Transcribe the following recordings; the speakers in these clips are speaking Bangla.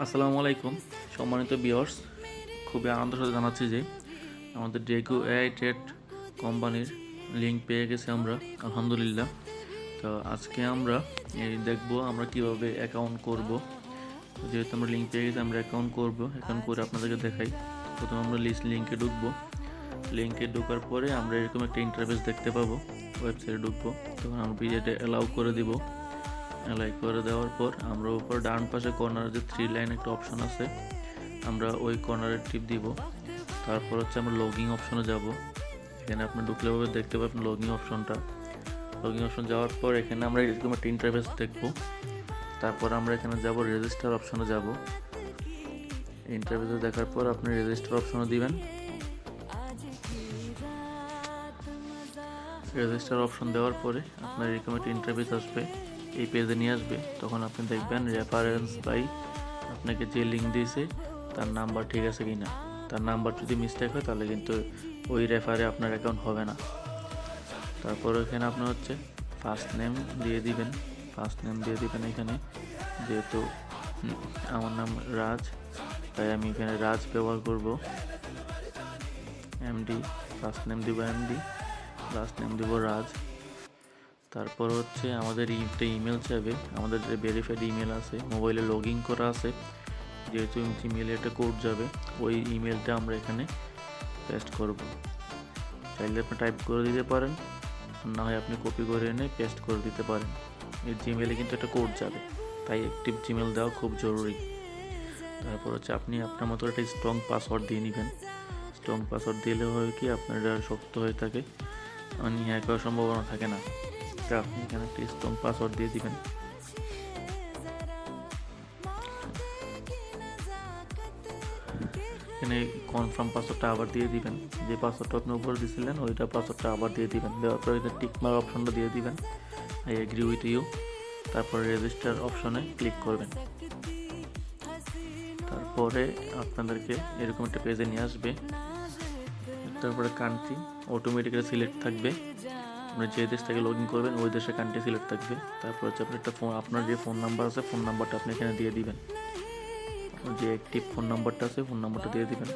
আসসালামু আলাইকুম সম্মানিত ভিউয়ার্স, খুবই আনন্দের সাথে জানাচ্ছি যে আমাদের ডেগু এআই ট্রেড কোম্পানির লিঙ্ক পেয়ে গেছি আমরা, আলহামদুলিল্লাহ। তো আজকে আমরা দেখব আমরা কিভাবে অ্যাকাউন্ট করব। যেহেতু আমরা লিঙ্ক পেয়ে গেছি, আমরা অ্যাকাউন্ট করব। অ্যাকাউন্ট করে আপনাদেরকে দেখাই। প্রথমে আমরা লিঙ্কে ঢুকবো। লিঙ্কে ঢোকার পরে আমরা এরকম একটা ইন্টারফেস দেখতে পাবো। ওয়েবসাইটে ঢুকবো, তখন আমরা এটা অ্যালাউ করে দিব। অ্যালাই করে দেওয়ার পর আমরা উপর ডান পাশে কর্নারে যে 3 লাইন একটা অপশন আছে, আমরা ওই কর্নারে টিপ দিব। তারপর আমরা লগইন অপশনে যাব। এখানে আপনি ঢুকলে দেখতে পাবেন লগইন অপশনটা। লগইন অপশন যাওয়ার পর এখানে আমরা এরকম একটা ইন্টারফেস দেখব। তারপর আমরা এখানে যাব, রেজিস্টার অপশনে যাব। ইন্টারফেসে দেখার পর আপনি রেজিস্টার অপশনে দিবেন। রেজিস্টার অপশন দেওয়ার পরে আপনার এরকম একটা ইন্টারফেস আসবে, এই পেজে নিয়ে আসবে। তখন আপনি দেখবেন রেফারেন্স বাই আপনাকে যে লিঙ্ক দিয়েছে তার নাম্বার ঠিক আছে কি না। তার নাম্বার যদি মিস্টেক হয় তাহলে কিন্তু ওই রেফারে আপনার অ্যাকাউন্ট হবে না। তারপর এখানে আপনি ফার্স্ট নেম দিয়ে দিবেন। এখানে যেহেতু আমার নাম রাজ, তাই আমি এখানে রাজ ব্যবহার করব। এমডি, ফার্স্ট নেম দিব এমডি, লাস্ট নেম দিব রাজ। তারপর আমাদের একটা ইমেল চাইবে। আমাদের যে ভেরিফাইড ইমেল আছে, মোবাইলে লগ ইন করা আছে, যেহেতু জিমেলে একটা কোড যাবে, ওই ইমেলটা আমরা এখানে পেস্ট করব। চাইলে আপনি টাইপ করে দিতে পারেন, না হয় আপনি কপি করে এনে পেস্ট করে দিতে পারেন। এই জিমেলে কিন্তু একটা কোড যাবে, তাই অ্যাক্টিভ জিমেল দেওয়া খুব জরুরি। তারপর আপনি আপনার মতো একটা স্ট্রং পাসওয়ার্ড দিয়ে নেবেন। স্ট্রং পাসওয়ার্ড দিলে হয় কি আপনার শক্ত হয়ে থাকে, মানে হ্যাক হওয়ার সম্ভাবনা থাকে না। তা আপনি এখানে একটা স্ট্রং পাসওয়ার্ড দিয়ে দিবেন। এখানে কনফার্ম পাসওয়ার্ডটা আবার দিয়ে দিবেন। যে পাসওয়ার্ডটা আপনি উপরে দিয়েছিলেন ওইটা পাসওয়ার্ডটা আবার দিয়ে দিবেন। দেওয়ার পরে এখানে টিকমার্ক অপশনটা দিয়ে দিবেন, আই এগ্রি উইথ ইউ। তারপরে রেজিস্টার অপশনে ক্লিক করবেন। তারপরে আপনাদেরকে এরকম একটা পেজে নিয়ে আসবে। তারপরে কান্ট্রি অটোমেটিক্যালি সিলেক্ট থাকবে। আপনি যে দেশ থেকে লগ ইন করবেন ওই দেশের কান্ট্রি সিলেক্ট থাকবে। তারপর আপনি একটা আপনার যে ফোন নাম্বার আছে, ফোন নাম্বারটা আপনি এখানে দিয়ে দিবেন। যে অ্যাক্টিভ ফোন নাম্বারটা আছে, ফোন নাম্বারটা দিয়ে দিবেন।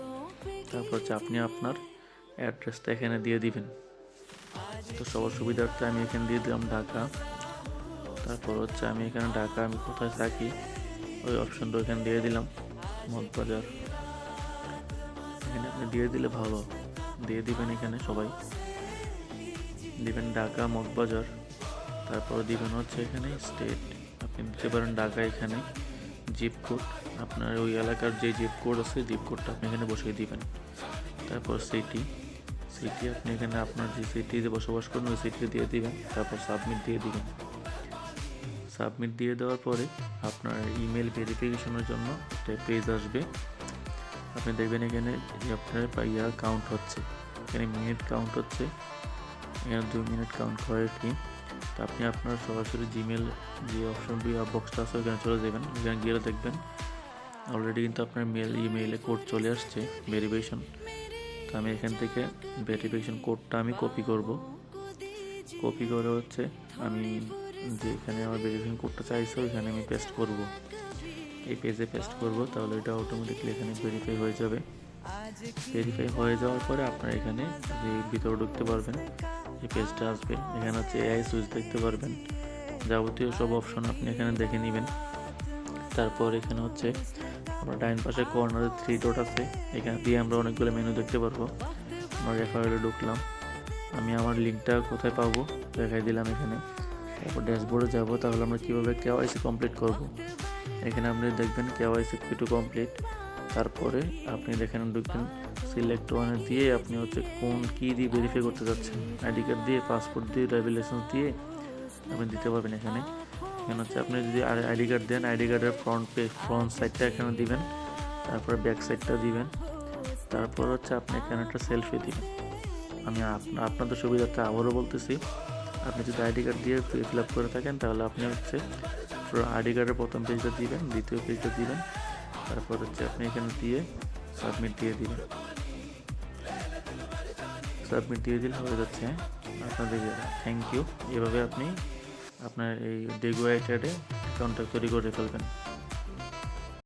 তারপর আপনি আপনার অ্যাড্রেসটা এখানে দিয়ে দিবেন। তো সবার সুবিধার্থে আমি এখানে দিয়ে দিলাম ঢাকা। তারপর আমি এখানে ঢাকা আমি কোথায় থাকি ওই অপশনটা এখানে দিয়ে দিলাম, মগবাজার। এখানে আপনি দিয়ে দিলে ভালো, দিয়ে দিবেন। এখানে সবাই দিবেন ঢাকা মগবাজার। তারপর দিবেন এখানে স্টেট, আপনি দিতে পারেন ঢাকা। এখানে জিপ কোড, আপনার ওই এলাকার যে জিপ কোড আছে জিপ কোডটা আপনি এখানে বসিয়ে দিবেন। তারপর সিটি আপনি এখানে আপনার যে সিটিতে বসবাস করেন ওই সিটি দিয়ে দিবেন। তারপর সাবমিট দিয়ে দিবেন। সাবমিট দিয়ে দেওয়ার পরে আপনার ইমেল ভেরিফিকেশনের জন্য একটা পেজ আসবে। আপনি দেখবেন এখানে আপনার কাউন্ট হচ্ছে, এখানে মিনিট কাউন্ট হচ্ছে। এখানে 2 মিনিট কাউন্ট করে কি। তো আপনি আপনার সরাসরি জিমেল যে অপশন বক্সটা আছে ওখানে চলে যাবেন। ওখানে গিয়ে দেখবেন অলরেডি কিন্তু আপনার ইমেইলে কোড চলে আসছে ভেরিফিকেশন। তো আমি এখান থেকে ভেরিফিকেশন কোডটা আমি কপি করব। কপি করে আমি যে এখানে আমার ভেরিফিকেশন কোডটা চাইছে ওইখানে আমি পেস্ট করব, এই পেজে পেস্ট করব। তাহলে এটা অটোমেটিকলি এখানে ভেরিফাই হয়ে যাবে। ভেরিফাই হয়ে যাওয়ার পরে আপনারা এখানে যে ভিতরে ঢুকতে পারবেন, এই পেজটা আসবে। এখানে এআই সুইচ দেখতে পারবেন, যাবতীয় সব অপশন আপনি এখানে দেখে নেবেন। তারপর এখানে আমরা ডাইন পাশে কর্নারে 3 ডট আছে, এখানে দিয়ে আমরা অনেকগুলো মেনু দেখতে পারবো। আমরা রেফারেলে ঢুকলাম, আমি আমার লিঙ্কটা কোথায় পাবো দেখাই দিলাম এখানে। তারপর ড্যাশবোর্ডে যাব, তাহলে আমরা কীভাবে কেওয়াইসি কমপ্লিট করব। এখানে আপনি দেখবেন কেওয়াইসি টু কমপ্লিট। তারপরে আপনি এখানে ঢুকবেন, সিলেক্ট ওয়ানে দিয়ে আপনি কোন কী দিয়ে ভেরিফাই করতে যাচ্ছেন, আইডি কার্ড দিয়ে, পাসপোর্ট দিয়ে, ড্রাইভিং লাইসেন্স দিয়ে আপনি দিতে পারবেন। এখানে আপনি যদি আইডি কার্ড দেন, আইডি কার্ডের ফ্রন্ট সাইডটা এখানে দিবেন, তারপরে ব্যাক সাইডটা দিবেন। তারপর আপনি এখানে একটা সেলফি দিবেন। আমি আপনাদের সুবিধার্থে আবারও বলতেছি, আপনি যদি আইডি কার্ড দিয়ে ফিল আপ করে থাকেন তাহলে আপনি আইডি কার্ডের প্রথম পেজটা দিবেন, দ্বিতীয় পেজটা দিবেন। তারপর আপনি এখানে দিয়ে সাবমিট দিয়ে দিবেন। সাবমিট দিয়ে দিলে হয়ে যাচ্ছে আপনাদের। Thank you. এভাবে আপনি আপনার এই ডেগু এআই ট্রেডে অ্যাকাউন্টটা তৈরি করে ফেলবেন।